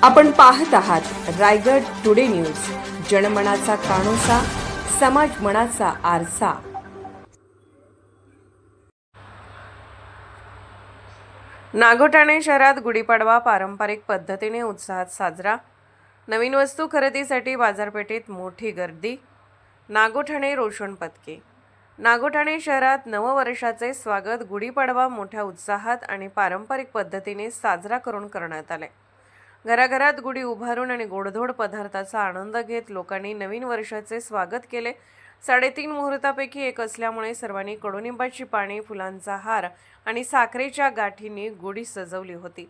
आपण पाहत आहात रायगड टुडे न्यूज, जनमनाचा कानोसा, समाज मनाचा आरसा। नागोठाणे शहरात गुढीपाडवा पारंपरिक पद्धतीने उत्साहात साजरा। नवीन वस्तू खरेदीसाठी बाजारपेठेत मोठी गर्दी। नागोठाणे रोषण पथके। नागोठाणे शहरात नववर्षाचे स्वागत गुढीपाडवा मोठ्या उत्साहात आणि पारंपरिक पद्धतीने साजरा करून करण्यात आले। घराघरात गुढी उभारून आणि गोडधोड पदार्थाचा आनंद घेत लोकांनी नवीन वर्षाचे स्वागत केले। 3.5 मुहूर्तापैकी एक असल्यामुळे सर्वांनी कडुनिंबाची पाने, फुलांचा हार आणि साखरेच्या गाठींनी गुढी सजवली होती।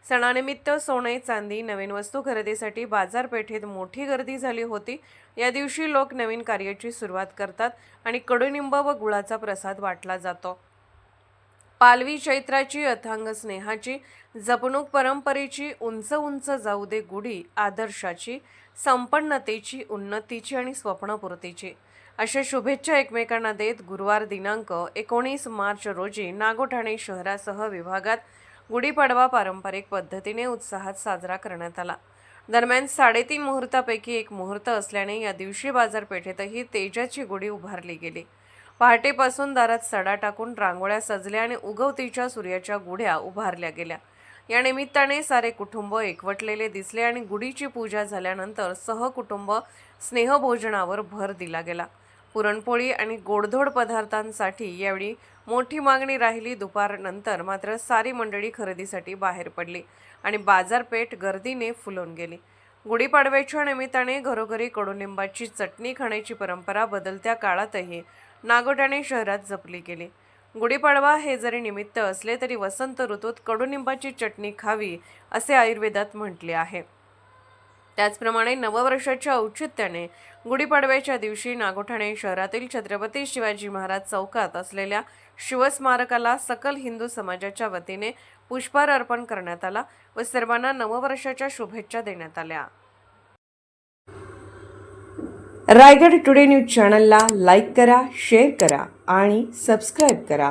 सणानिमित्त सोने, चांदी, नवीन वस्तू खरेदीसाठी बाजारपेठेत मोठी गर्दी झाली होती। या दिवशी लोक नवीन कार्याची सुरुवात करतात आणि कडुनिंब व गुळाचा प्रसाद वाटला जातो। पालवी चैत्राची, अथांग स्नेहाची, जपणूक परंपरेची, उंच उंच जाऊ दे गुढी, आदर्शाची, संपन्नतेची, उन्नतीची आणि स्वप्नपूर्तीची अशा शुभेच्छा एकमेकांना देत गुरुवार दिनांक 19 मार्च रोजी नागोठाणे शहरासह विभागात गुढीपाडवा पारंपरिक पद्धतीने उत्साहात साजरा करण्यात आला। दरम्यान 3.5 मुहूर्तापैकी एक मुहूर्त असल्याने या दिवशी बाजारपेठेतही तेजाची गुढी उभारली गेली। पहाटेपासून दारात सडा टाकून रांगोळ्या सजल्या आणि उगवतीच्या सूर्याच्या गुढ्या उभारल्या गेल्या। या निमित्ताने सारे कुटुंब एकवटलेले दिसले आणि गुढीची पूजा झाल्यानंतर सहकुटुंब स्नेहभोजनावर भर दिला गेला। पुरणपोळी आणि गोडधोड पदार्थांसाठी यावेळी मोठी मागणी राहिली। दुपारनंतर मात्र सारी मंडळी खरेदीसाठी बाहेर पडली आणि बाजारपेठ गर्दीने फुलून गेली। गुढीपाडव्याच्या निमित्ताने घरोघरी कडुनिंबाची चटणी खाण्याची परंपरा बदलत्या काळातही नागोठाणे शहरात जपली गेली। गुढीपाडवा हे जरी निमित्त असले तरी वसंत ऋतूत कडुनिंबाची चटणी खावी असे आयुर्वेदात म्हटले आहे। त्याचप्रमाणे नववर्षाच्या औचित्याने गुढीपाडव्याच्या दिवशी नागोठाणे शहरातील छत्रपती शिवाजी महाराज चौकात असलेल्या शिवस्मारकाला सकल हिंदू समाजाच्या वतीने पुष्पहार अर्पण करण्यात आला व सर्वांना नववर्षाच्या शुभेच्छा देण्यात आल्या। रायगड टुडे न्यूज चॅनलला लाईक करा, शेअर करा आणि सबस्क्राईब करा।